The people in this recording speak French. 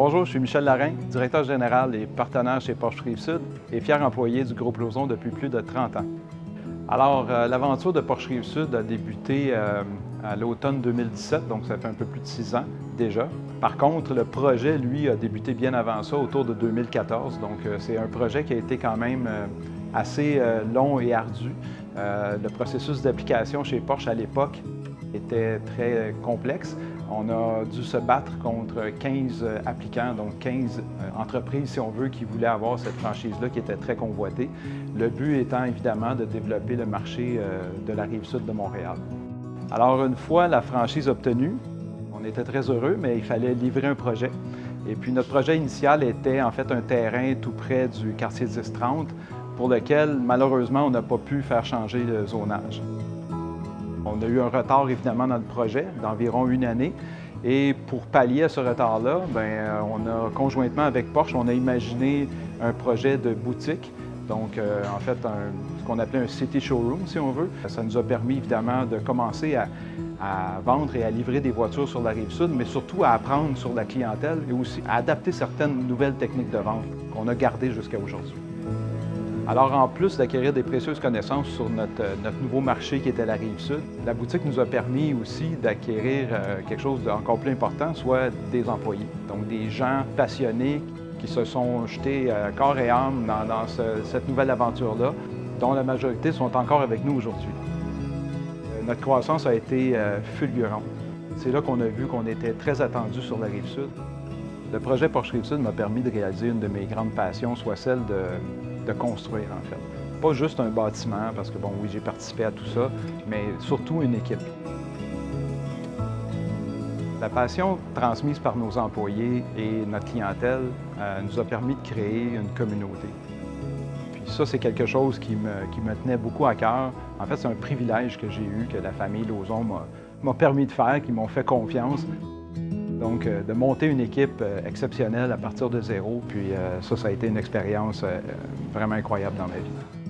Bonjour, je suis Michel Larin, directeur général et partenaire chez Porsche Rive-Sud et fier employé du groupe Lauson depuis plus de 30 ans. Alors, l'aventure de Porsche Rive-Sud a débuté à l'automne 2017, donc ça fait un peu plus de 6 ans déjà. Par contre, le projet, lui, a débuté bien avant ça, autour de 2014. Donc, c'est un projet qui a été quand même assez long et ardu. Le processus d'application chez Porsche à l'époque était très complexe. On a dû se battre contre 15 applicants, donc 15 entreprises, si on veut, qui voulaient avoir cette franchise-là qui était très convoitée. Le but étant évidemment de développer le marché de la Rive-Sud de Montréal. Alors, une fois la franchise obtenue, on était très heureux, mais il fallait livrer un projet. Et puis, notre projet initial était en fait un terrain tout près du quartier 10-30 pour lequel, malheureusement, on n'a pas pu faire changer le zonage. On a eu un retard, évidemment, dans le projet d'environ une année. Et pour pallier à ce retard-là, on a conjointement avec Porsche, on a imaginé un projet de boutique. Donc, en fait, ce qu'on appelait un City Showroom, si on veut. Ça nous a permis, évidemment, de commencer à vendre et à livrer des voitures sur la Rive-Sud, mais surtout à apprendre sur la clientèle et aussi à adapter certaines nouvelles techniques de vente qu'on a gardées jusqu'à aujourd'hui. Alors, en plus d'acquérir des précieuses connaissances sur notre nouveau marché qui était la Rive-Sud, la boutique nous a permis aussi d'acquérir quelque chose d'encore plus important, soit des employés. Donc, des gens passionnés qui se sont jetés corps et âme dans cette nouvelle aventure-là, dont la majorité sont encore avec nous aujourd'hui. Notre croissance a été fulgurante. C'est là qu'on a vu qu'on était très attendu sur la Rive-Sud. Le projet Porsche Rive-Sud m'a permis de réaliser une de mes grandes passions, soit celle de construire, en fait. Pas juste un bâtiment, parce que, bon, oui, j'ai participé à tout ça, mais surtout une équipe. La passion transmise par nos employés et notre clientèle nous a permis de créer une communauté. Puis ça, c'est quelque chose qui me tenait beaucoup à cœur. En fait, c'est un privilège que j'ai eu, que la famille Lauson m'a permis de faire, qui m'ont fait confiance. Donc, de monter une équipe exceptionnelle à partir de zéro, puis ça a été une expérience vraiment incroyable dans ma vie.